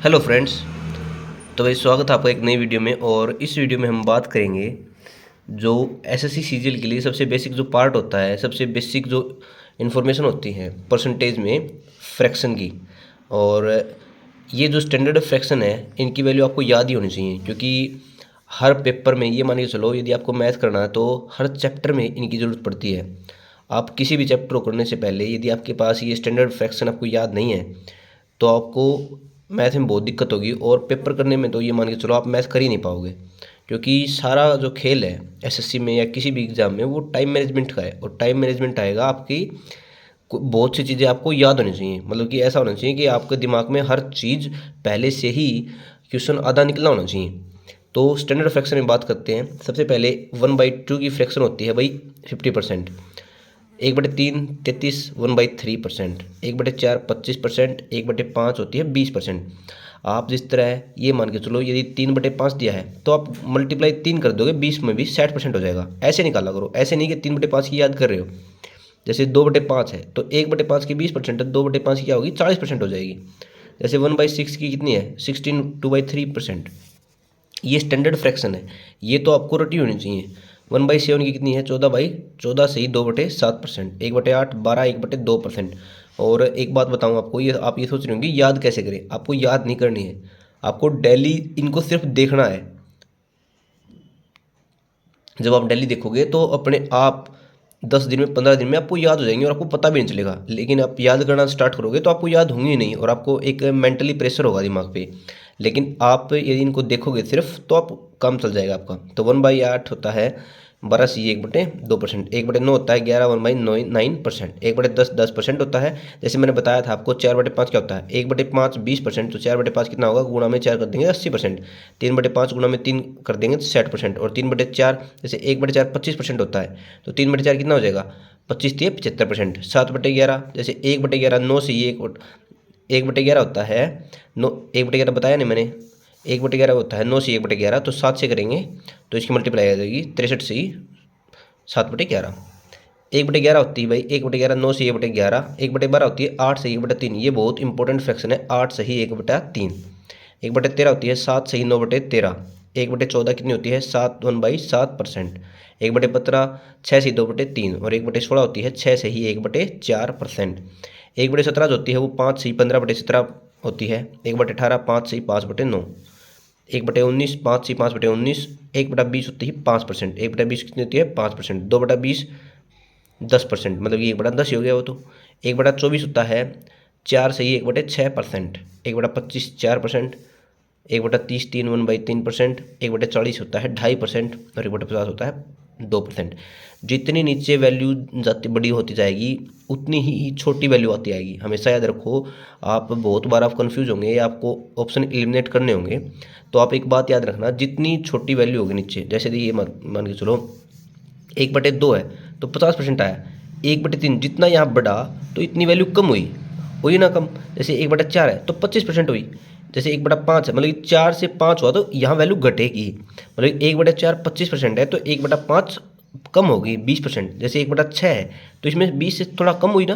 Hello friends. तो भाई स्वागत है आपका एक नई वीडियो में। और इस वीडियो में हम बात करेंगे जो एसएससी सीजीएल के लिए सबसे बेसिक जो पार्ट होता है, सबसे बेसिक जो इन्फॉर्मेशन होती है परसेंटेज में फ्रैक्शन की। और ये जो स्टैंडर्ड फ्रैक्शन है इनकी वैल्यू आपको याद ही होनी चाहिए, क्योंकि हर पेपर में ये मान के चलो यदि आपको मैथ करना है तो हर चैप्टर में इनकी ज़रूरत पड़ती है। आप किसी भी चैप्टर को करने से पहले यदि आपके पास ये स्टैंडर्ड फ्रैक्शन आपको याद नहीं है तो आपको मैथ में बहुत दिक्कत होगी। और पेपर करने में तो ये मान के चलो आप मैथ कर ही नहीं पाओगे, क्योंकि सारा जो खेल है एसएससी में या किसी भी एग्ज़ाम में वो टाइम मैनेजमेंट का है। और टाइम मैनेजमेंट आएगा आपकी बहुत सी चीज़ें आपको याद होनी चाहिए, मतलब कि ऐसा होना चाहिए कि आपके दिमाग में हर चीज़ पहले से ही क्वेश्चन आधा निकला होना चाहिए। तो स्टैंडर्ड फ्रैक्शन में बात करते हैं। सबसे पहले 1/2 की फ्रैक्शन होती है भाई 50%। 1/3 33, 1/3%, 1/4 25%, 1/5 होती है 20%। आप जिस तरह ये मान के चलो यदि 3/5 दिया है तो आप मल्टीप्लाई 3 कर दोगे 20 में भी 60% हो जाएगा। ऐसे निकाला करो, ऐसे नहीं कि 3/5 की याद कर रहे हो। जैसे 2/5 है तो 1/5 की 20% है, 2/5 की क्या होगी 40% हो जाएगी। जैसे 1/6 की कितनी है 16, 2/3%। ये स्टैंडर्ड फ्रैक्शन है, ये तो आपको रटी होनी चाहिए। 1/7 की कितनी है 14/14 से ही 2/7%, 1/8 12, 1/2%। और एक बात बताऊँ आपको, ये आप ये सोच रहे होंगे याद कैसे करें। आपको याद नहीं करनी है, आपको डेली इनको सिर्फ देखना है। जब आप डेली देखोगे तो अपने आप 10 दिन में 15 दिन में आपको याद हो जाएंगे और आपको पता भी नहीं चलेगा। लेकिन आप याद करना स्टार्ट करोगे तो आपको याद होंगी ही नहीं और आपको एक मेंटली प्रेशर होगा दिमाग पे। लेकिन आप यदि इनको देखोगे सिर्फ तो आप काम चल जाएगा आपका। तो 1/8 होता है 12 C 1/2%, 1/9 होता है 11 1/9%, 1/10 10% होता है। जैसे मैंने बताया था आपको 4/5 क्या होता है 1/5 20%। तो 4/5 कितना होगा, गुणा में 4 कर देंगे 80%। 3/5 गुणा में 3 कर देंगे तो 60%। और 3/4 जैसे 1/4 25% होता है तो 3/4 कितना हो जाएगा 25 3 75%। 7/11 जैसे 1/11 9 से ये 1/11 होता है 9, 1/11 बताया नहीं मैंने, 1/11 होता है 9 से 1/11। तो 7 से करेंगे तो इसकी मल्टीप्लाई आ जाएगी 63 से ही 7/11। 1/11 होती है भाई 1/11 9 से 1/11, 1/12 होती है 8 से 1/3। ये बहुत इंपॉर्टेंट फ्रैक्शन है, 8 से ही 1/3। 1/13 होती है 7 से ही 9/13। 1/14 कितनी होती है 7 1/7%। 1/15 6 से 2/3। और 1/16 होती है 6 से ही 1/4%। 1/17 जो होती है वो 5 से ही 15/17 होती है। 1/18 5 से ही 5/9। 1/19 5 से 5/19। 1/20 होती है 5%। 1/20 कितनी होती है 5%। 2/20 10%, मतलब ये 1/10 ही हो गया वो तो। 1/24 होता है 4 से ही 1/6%। 1/25 4%। 1/30 3 1/3%। 1/40 होता है 2.5%। और 1/50 होता है 2%। जितनी नीचे वैल्यू जाती बड़ी होती जाएगी उतनी ही छोटी वैल्यू आती आएगी, हमेशा याद रखो। आप बहुत बार आप कंफ्यूज होंगे या आपको ऑप्शन एलिमिनेट करने होंगे, तो आप एक बात याद रखना, जितनी छोटी वैल्यू होगी नीचे, जैसे ये मान के चलो 1/2 है तो 50% आया। 1/3 जितना यहाँ बढ़ा तो इतनी वैल्यू कम हुई ना कम। जैसे 1/4 है तो 25% हुई। जैसे 1/5 है मतलब 4 से 5 हुआ तो यहाँ वैल्यू घटेगी। मतलब 1/4 25% है तो 1/5 कम होगी 20%। जैसे 1/6 है तो इसमें 20 से थोड़ा कम हुई ना।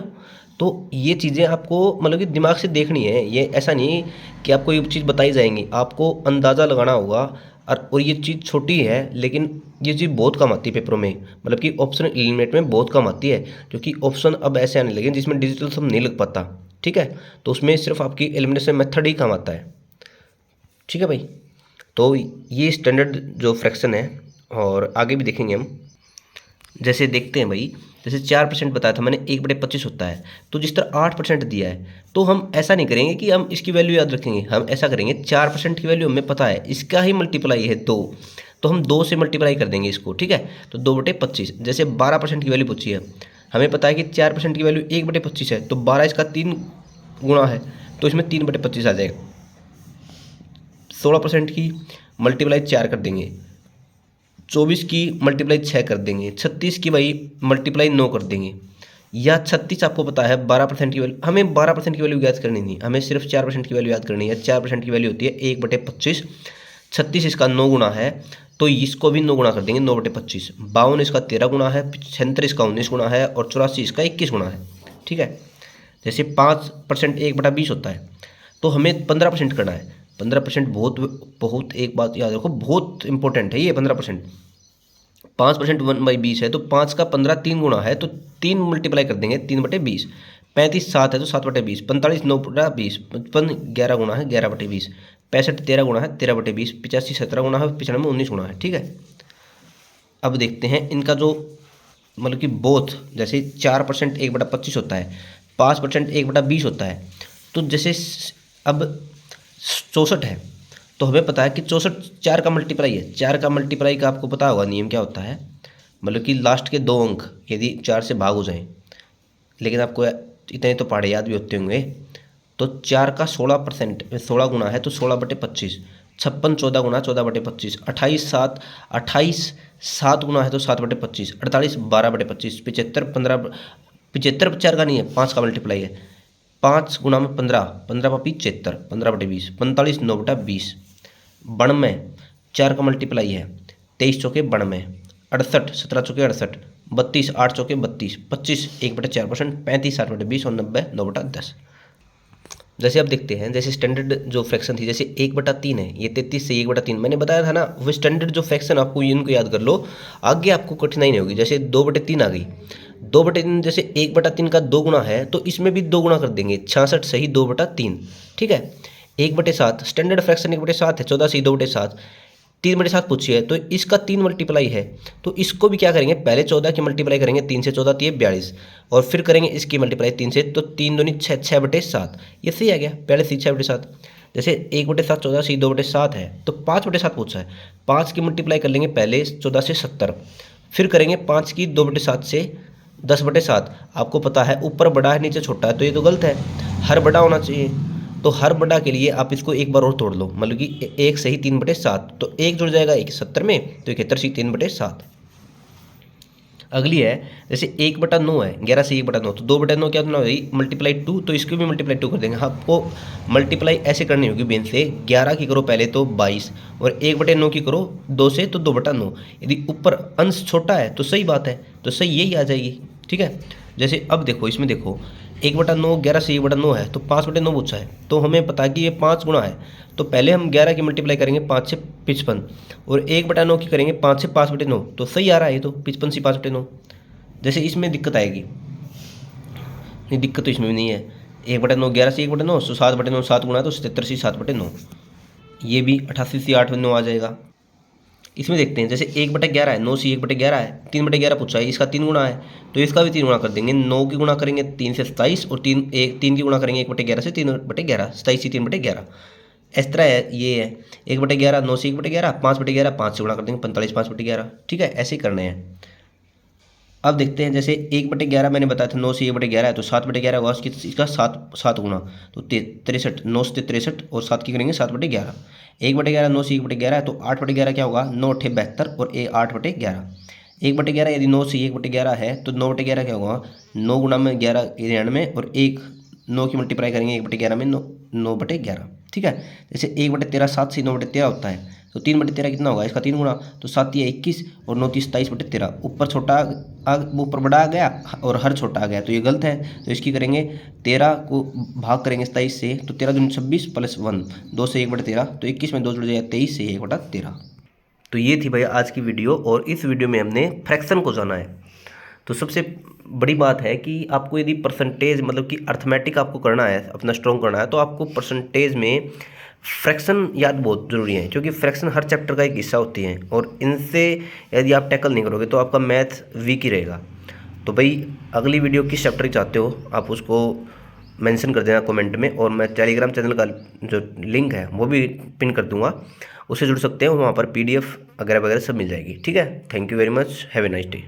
तो ये चीज़ें आपको मतलब कि दिमाग से देखनी है। ये ऐसा नहीं कि आपको ये चीज़ बताई जाएंगी, आपको अंदाज़ा लगाना होगा। और ये चीज़ छोटी है लेकिन ये चीज़ बहुत कम आती है पेपरों में, मतलब कि ऑप्शन एलिमिनेट में बहुत कम आती है। क्योंकि ऑप्शन अब ऐसे आने लगे जिसमें डिजिटल सब नहीं लग पाता, ठीक है। तो उसमें सिर्फ आपकी एलिमिनेशन मेथड ही काम आता है, ठीक है भाई। तो ये स्टैंडर्ड जो फ्रैक्शन है और आगे भी देखेंगे हम। जैसे देखते हैं भाई, जैसे 4% बताया था मैंने 1/25 होता है। तो जिस तरह 8% दिया है तो हम ऐसा नहीं करेंगे कि हम इसकी वैल्यू याद रखेंगे। हम ऐसा करेंगे 4% की वैल्यू हमें पता है, इसका ही मल्टीप्लाई है 2, तो हम 2 से मल्टीप्लाई कर देंगे इसको, ठीक है। तो 2/25। जैसे 12% की वैल्यू पूछी है, हमें पता है कि 4% की वैल्यू 1/25 है तो 12 इसका 3 गुणा है तो इसमें 3/25 आ जाएगा। 16% की मल्टीप्लाई 4 कर देंगे, 24 की मल्टीप्लाई 6 कर देंगे, 36 की वही मल्टीप्लाई 9 कर देंगे। या 36 आपको पता है 12% की वैल्यू, हमें 12% की वैल्यू याद करनी नहीं, हमें सिर्फ 4% की वैल्यू याद करनी है। 4% की वैल्यू होती है 1/25। 36 इसका 9 गुना है तो इसको भी 9 गुना कर देंगे 9/25। 52 इसका 13 गुना है, 76 इसका 19 गुना है और 84 इसका 21 गुना है, ठीक है। जैसे 5% 1/20 होता है तो हमें 15% करना है। 15% बहुत बहुत, एक बात याद रखो, बहुत इंपॉर्टेंट है ये 15%। 5% 1/20 है, तो 5 का 15 3 गुना है, तो 3 मल्टीप्लाई कर देंगे 3/20। 35 7 है तो 7/20। 45 9/20। 55 11 गुना है 11/20। 65 13 गुना है 13/20। 85 17 गुना है। 95 19 गुना है। ठीक है, अब देखते हैं इनका जो मतलब कि बोथ, जैसे 4% 1/25 होता है, 5% 1/20 होता है। तो जैसे अब 64 है, तो हमें पता है कि 64 4 का मल्टीप्लाई है। 4 का मल्टीप्लाई का आपको पता होगा नियम क्या होता है, मतलब कि लास्ट के 2 अंक यदि 4 से भाग हो जाएं, लेकिन आपको इतने तो पहाड़े याद भी होते होंगे। तो 4 का 16% 16 गुना है, तो 16/25। 56 14 गुना 14/25। 28 7 28 7 गुना है, तो 7/25। 48 12/25। 75 15 75 4 का नहीं है, 5 का मल्टीप्लाई है। 5 गुना में 15 15 75 15/20। 45 9/20। 92 4 का मल्टीप्लाई है। 23 चौके 92। 68 17 चौके 68। 32 8 चौके 32। 25 1/4%। 35 7/20 और 90 9/10। जैसे आप देखते हैं, जैसे स्टैंडर्ड जो फ्रैक्शन थी, जैसे 1/3 है, ये 33 से 1/3 मैंने बताया था ना, वो स्टैंडर्ड जो फ्रैक्शन आपको इनको याद कर लो, आगे आपको कठिनाई नहीं होगी। जैसे 2/3 आ गई, 2/3 जैसे 1/3 का 2 गुना है, तो इसमें भी 2 गुना कर देंगे। 66 सही 2/3। ठीक है, 1/7 स्टैंडर्ड फ्रैक्शन 1/7 है। 14 सही 2/7। 3/7 पूछी है, तो इसका 3 मल्टीप्लाई है, तो इसको भी क्या करेंगे, पहले 14 की मल्टीप्लाई करेंगे 3 से। 14 3 42, और फिर करेंगे इसकी मल्टीप्लाई 3 से, तो 3 दूनी 6 6/7। ये सही आ गया, पहले सी 6/7। जैसे 1/7 14 सी 2/7 है, तो 5/7 पूछा है। 5 की मल्टीप्लाई कर लेंगे पहले 14 से 70, फिर करेंगे 5 की 2/7 से 10/7। आपको पता है ऊपर बड़ा है नीचे छोटा है, तो ये तो गलत है, हर बड़ा होना चाहिए। तो हर बड़ा के लिए आप इसको एक बार और तोड़ लो, मतलब कि 1 सही 3/7, तो 1 जुड़ जाएगा 71 में, तो 71 सही 3/7। अगली है जैसे 1/9 है, 11 से 1/9, तो 2/9 क्या होना है, मल्टीप्लाई 2, तो इसको भी मल्टीप्लाई 2 कर देंगे। आपको मल्टीप्लाई ऐसे करनी होगी बेन से, 11 की करो पहले तो 22, और 1/9 की करो 2 से, तो 2/9। यदि ऊपर अंश छोटा है तो सही बात है, तो सही यही आ जाएगी। ठीक है, जैसे अब देखो, इसमें देखो 1/9 11 से 1/9 है, तो 5/9 पूछा है, तो हमें पता है कि ये 5 गुना है। तो पहले हम 11 की मल्टीप्लाई करेंगे 5 से 55, और 1/9 की करेंगे 5 से 5/9, तो सही आ रहा है ये तो 55 से 5/9। जैसे इसमें दिक्कत आएगी, नहीं दिक्कत तो इसमें भी नहीं है। 1/9 11 से 1/9, तो 7/9 7 गुना है, तो 77 से 7/9। ये भी 88 से 8/9 आ जाएगा। इसमें देखते हैं, जैसे 1/11 है, 9 से 1/11 है, 3/11 पूछा है, इसका 3 गुना है, तो इसका भी 3 गुना कर देंगे। 9 की गुना करेंगे 3 से 27, और 3 की गुना करेंगे 1/11 से, 3/11 27 से 3/11। इस तरह है, ये है 1/11 9 से 1/11, 5/11 5 से गुना कर देंगे 45 5/11। ठीक है, ऐसे ही करने हैं। अब देखते हैं, जैसे 1/11 मैंने बताया था 9 से 1/11 है, तो 7/11 होगा इसका 7 गुना, तो 63 9 से 63, और 7 की करेंगे 7/11। 1/11 9 से 1/11 है, तो 8/11 क्या होगा, 9 8 72, और 8/11। 1/11 यदि 9 से 1/11 है, तो 9/11 क्या होगा, 9 गुना में 11 93, और 1 9 की मल्टीप्लाई करेंगे 1/11 में 9/11। ठीक है, जैसे 1/13 7 से 9/13 होता है, तो 3/13 कितना होगा, इसका 3 गुना, तो 7 या 21, और 9 30 27/13। ऊपर छोटा ऊपर बड़ा आ गया, और हर छोटा आ गया, तो ये गलत है। तो इसकी करेंगे 13 को भाग करेंगे 27 से, तो 13 दूनी 26 प्लस 1 2 से 1/13, तो 21 में 2 जुड़ जाएगा 23 से 1/13। तो ये थी भैया आज की वीडियो, और इस वीडियो में हमने फ्रैक्शन को जाना है। तो सबसे बड़ी बात है कि आपको यदि परसेंटेज मतलब कि अर्थमेटिक आपको करना है, अपना स्ट्रॉन्ग करना है, तो आपको परसेंटेज में फ्रैक्शन याद बहुत ज़रूरी है, क्योंकि फ्रैक्शन हर चैप्टर का एक हिस्सा होती हैं, और इनसे यदि आप टैकल नहीं करोगे तो आपका मैथ वीक ही रहेगा। तो भाई अगली वीडियो किस चैप्टर की चाहते हो आप उसको मेंशन कर देना कमेंट में, और मैं टेलीग्राम चैनल का जो लिंक है वो भी पिन कर दूंगा, उससे जुड़ सकते हैं, वहाँ पर PDF वगैरह वगैरह सब मिल जाएगी। ठीक है, thank you very much, have a nice day.